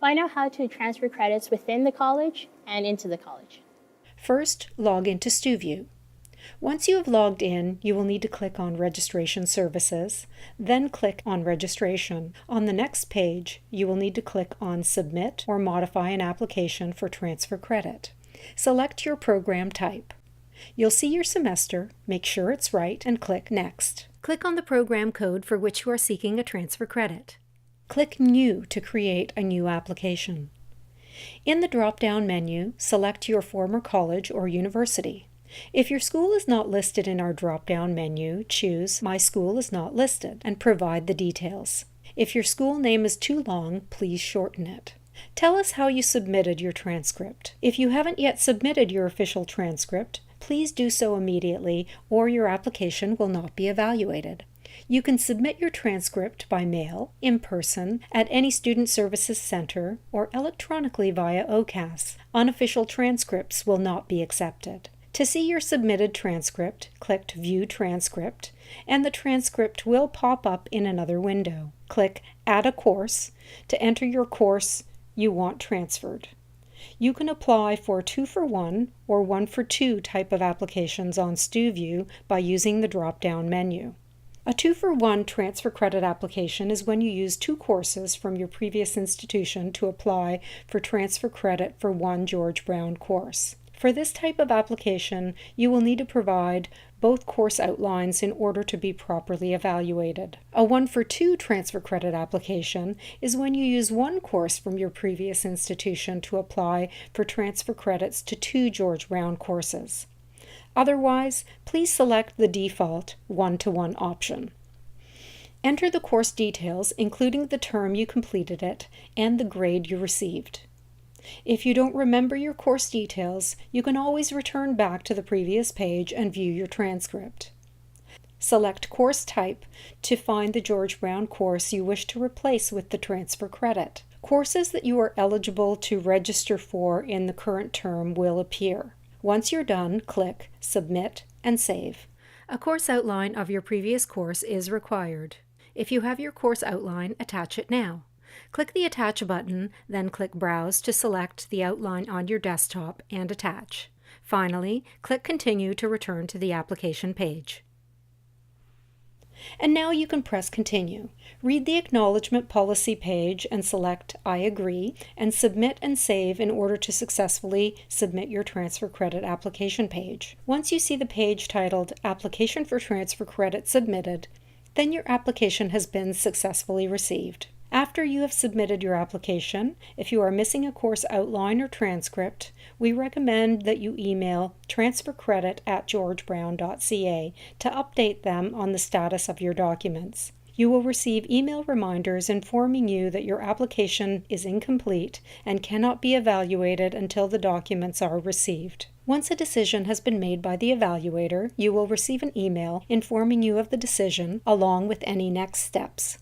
Find out how to transfer credits within the college and into the college. First, log into StuView. Once you have logged in, you will need to click on Registration Services, then click on Registration. On the next page, you will need to click on Submit or Modify an application for transfer credit. Select your program type. You'll see your semester, make sure it's right, and click Next. Click on the program code for which you are seeking a transfer credit. Click New to create a new application. In the drop-down menu, select your former college or university. If your school is not listed in our drop-down menu, choose My School is Not Listed and provide the details. If your school name is too long, please shorten it. Tell us how you submitted your transcript. If you haven't yet submitted your official transcript, please do so immediately or your application will not be evaluated. You can submit your transcript by mail, in person, at any Student Services Center, or electronically via OCAS. Unofficial transcripts will not be accepted. To see your submitted transcript, click View Transcript, and the transcript will pop up in another window. Click Add a Course to enter your course you want transferred. You can apply for 2-for-1 or 1-for-2 type of applications on StuView by using the drop-down menu. A 2-for-1 transfer credit application is when you use 2 courses from your previous institution to apply for transfer credit for one George Brown course. For this type of application, you will need to provide both course outlines in order to be properly evaluated. A 1-for-2 transfer credit application is when you use 1 course from your previous institution to apply for transfer credits to 2 George Brown courses. Otherwise, please select the default 1-to-1 option. Enter the course details, including the term you completed it and the grade you received. If you don't remember your course details, you can always return back to the previous page and view your transcript. Select Course Type to find the George Brown course you wish to replace with the transfer credit. Courses that you are eligible to register for in the current term will appear. Once you're done, click Submit and Save. A course outline of your previous course is required. If you have your course outline, attach it now. Click the Attach button, then click Browse to select the outline on your desktop and attach. Finally, click Continue to return to the application page. And now you can press Continue. Read the Acknowledgement Policy page and select I agree, and Submit and Save in order to successfully submit your transfer credit application page. Once you see the page titled Application for Transfer Credit Submitted, then your application has been successfully received. After you have submitted your application, if you are missing a course outline or transcript, we recommend that you email transfercredit@georgebrown.ca to update them on the status of your documents. You will receive email reminders informing you that your application is incomplete and cannot be evaluated until the documents are received. Once a decision has been made by the evaluator, you will receive an email informing you of the decision along with any next steps.